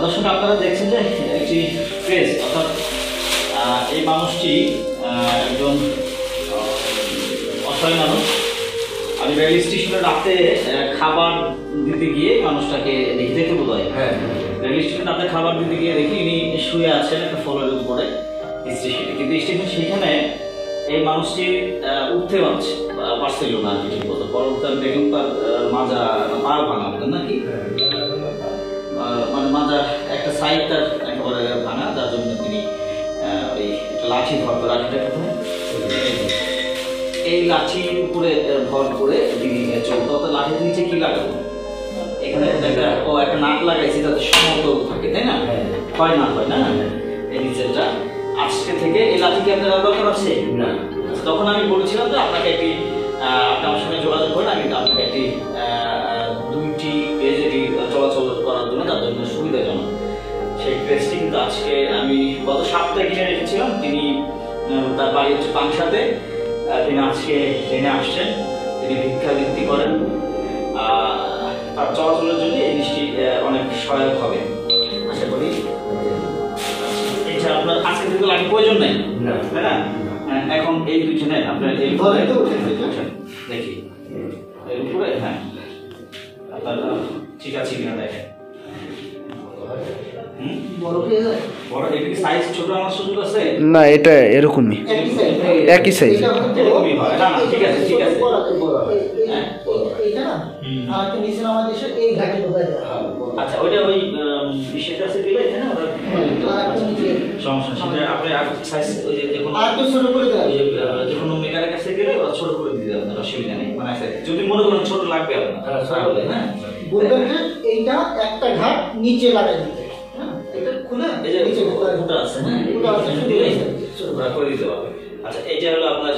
দর্শক আপনারা দেখছেন যে একটি কেস, অর্থাৎ এই মানুষটি একজন অসহায় মানুষ। আমি রেল স্টেশনে রাতে খাবার দিতে গিয়ে মানুষটাকে দেখতে বোধ হয়, রেল স্টেশনে রাতে খাবার দিতে গিয়ে দেখি ইনি শুয়ে আছেন একটা ফ্লোরের উপরে স্টেশনে, কিন্তু স্টেশন সেখানে এই মানুষটি উঠতে পারছিল না আর কি ঠিক মতো। পরবর্তীতে দেখুন তার মাজা পা ভাঙা হতো নাকি, মানে মাজা একটা সাইড তার একেবারে ভাঙা, যার জন্য তিনি ওই একটা লাঠি ধরতো, লাঠিটা কোথায়, এই লাঠির উপরে ভর করে তিনি চলতো। অর্থাৎ লাঠির নিচে কি লাগাবো, এখানে একটা নাট লাগাইছি যাতে সমতল থাকে, তাই না? হয় না, হয় না এই নিচেরটা। আজকে থেকে এই লাঠি কি আপনার দরকার আছে না? তখন আমি বলেছিলাম যে আপনাকে একটি, আপনি আমার সঙ্গে যোগাযোগ করেন, আমি আপনাকে একটি 2টি এজেডি চলাচল করার জন্য তার জন্য সুবিধাজনক সেই ক্রেসটি কিন্তু আজকে আমি গত সপ্তাহে কিনে রেখেছিলাম। তিনি তার বাড়ি হচ্ছে পাংশাতে, তিনি আজকে ট্রেনে আসছেন, তিনি ভিক্ষাবৃত্তি করেন। তার চলাচলের জন্য এই জিনিসটি অনেক সহায়ক হবে আশা করি। এটা আপনার আজকে থেকে লাঠি প্রয়োজন নেই, তাই না? এখন এই দুইটা নেন আপনার, এই দেখি এর উপরে, হ্যাঁ আপনার ঠিক আছে কিনা দেখেন। বড় এটা কি সাইজ ছোট আমার সুযোগ আছে না? এটা এরকমই একই সাইজ। এরকমই হয় না? ঠিক আছে, ঠিক আছে। আচ্ছা, ওইটা ওই বিশেষ কাছে দিলে, তাই না? সমস্যা সেটা আপনি আর সাইজ ওই যে যে কোনো মেকারের কাছে গেলে ওরা ছোট করে দিতে হবে, অসুবিধা নেই। মানে যদি মনে করেন ছোট লাগবে আপনার, হ্যাঁ বলবেন যে এইটা একটা ঘাট নিচে লাগাই দিতে, এটা খুলে এই যে ফুটা আছে, হ্যাঁ দিলে ওরা করে দিতে পারবে। আচ্ছা, এইটা হলো আপনার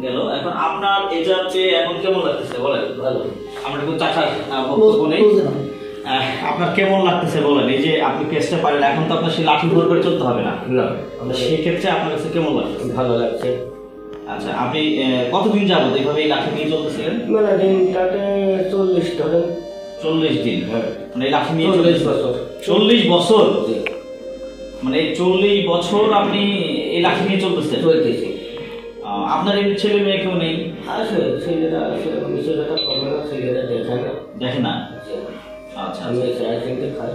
গেল। এখন আপনার এটাতে এখন কেমন লাগতেছে বলেন? ভালো। আমরা একটু চাচার বক্তব্য নেই, আপনার কেমন লাগতেছে বলেন? এই যে আপনি কেসটা পারেন, এখন তো আপনার সেই লাঠি ভর করে চলতে হবে না, সেই ক্ষেত্রে আপনার কাছে কেমন লাগছে? ভালো লাগছে। আচ্ছা, আপনি কতদিন যাবত এইভাবে এই লাঠি নিয়ে চলতেছিলেন? মানে দিনটাতে 40 ধরেন। 40 দিন? মানে এই লাঠি নিয়ে 40 বছর। 40 বছর? মানে এই 40 বছর আপনি এই লাঠি নিয়ে চলতেছেন? চলতেছি। আপনার এই ছেলে মেয়ে কেউ নেই? আছে, ছেলেরা আছে, ছেলেটা কমে না, ছেলেরা দেখে না। দেখে না? আচ্ছা, আমি চাই কিনতে খাই।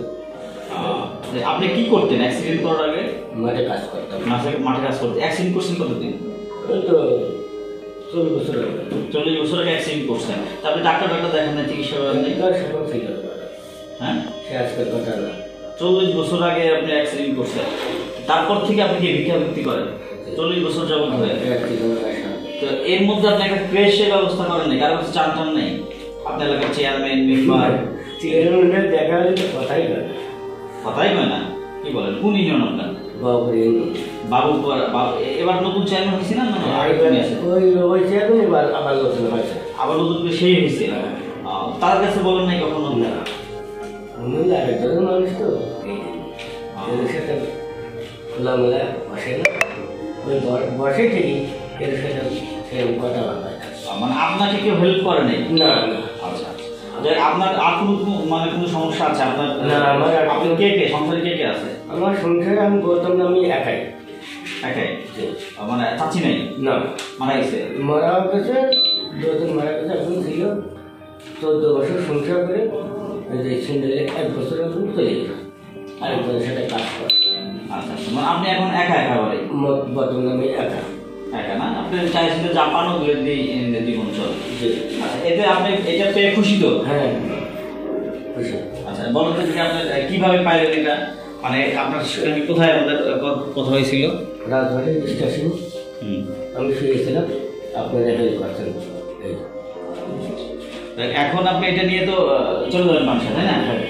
আপনি কি করতেন অ্যাক্সিডেন্ট করার আগে? মাঠে কাজ করতাম। মাঠে কাজ করতেন। অ্যাক্সিডেন্ট করছেন কতদিন? ওই তো 40 বছর আগে। 40 বছর আগে অ্যাক্সিডেন্ট করছেন। তারপরে ডাক্তার দেখেন না, চিকিৎসা করেন নাই? সেরকম ছিল না। হ্যাঁ, সে আজকের কথা না। 40 বছর আগে আপনি অ্যাক্সিডেন্ট করছেন, তারপর থেকে আপনি কি ভিক্ষাবৃত্তি করেন 40 বছর যাবত হয়ে? তো এর মধ্যে আপনি একটা ক্রেশের ব্যবস্থা করেন নাই? কারো কাছে চান টান নেই? আপনার এলাকার চেয়ারম্যান মেম্বার চেয়ারম্যানের দেখা হলে তো কথাই না। কথাই হয় না? কি বলেন? কোন ইউনিয়ন আপনার? বাবু এবার নতুন চেয়ারম্যান হয়েছে না? ওই চেয়ারম্যান এবার আবার নতুন হয়েছে। আবার নতুন করে সেই হয়েছে? তার কাছে বলেন নাই কখনো? আমি আরেকজন মানুষ তো এদের সাথে খোলামেলা বসে না, ওই বসে ঠিকই এদের সাথে সেরকম কথাবার্তা। মানে আপনাকে কেউ হেল্প করে নাই? না না। আচ্ছা, আপনার আর কোনো মানে কোনো সমস্যা আছে আপনার? না, আমার আপনি কে কে সংসারে কে কে আছে? আমার সংসারে আমি বলতাম না, আমি একাই। একাই? মানে চাচি নাই? না, মারা গেছে? মারা গেছে, 2 দিন মারা গেছে, একজন ছিল 14 বছর সংসার করে এই যে সিন্ডেলে 1 বছরের মধ্যে চলে গেল আরেকজনের সাথে কাজ করে। আচ্ছা আচ্ছা, মানে আপনি এখন একা একা বাড়ি? বর্তমানে আমি একা। একা না? আপনি চাইছেন জাপানও দূরের দিয়ে জীবন চলে। আচ্ছা, এতে আপনি এটা পেয়ে খুশি তো? হ্যাঁ খুশি। আচ্ছা, বলুন তো আপনার কিভাবে পাইলেন এটা? মানে আপনার কোথায় আমাদের কথা হয়েছিল? রাজবাড়ির স্টেশন আমি শুয়েছিলাম, আপনারা হেল্প করছেন। এখন আপনি এটা নিয়ে তো চলে যাবেন বাসা, তাই না? হ্যাঁ।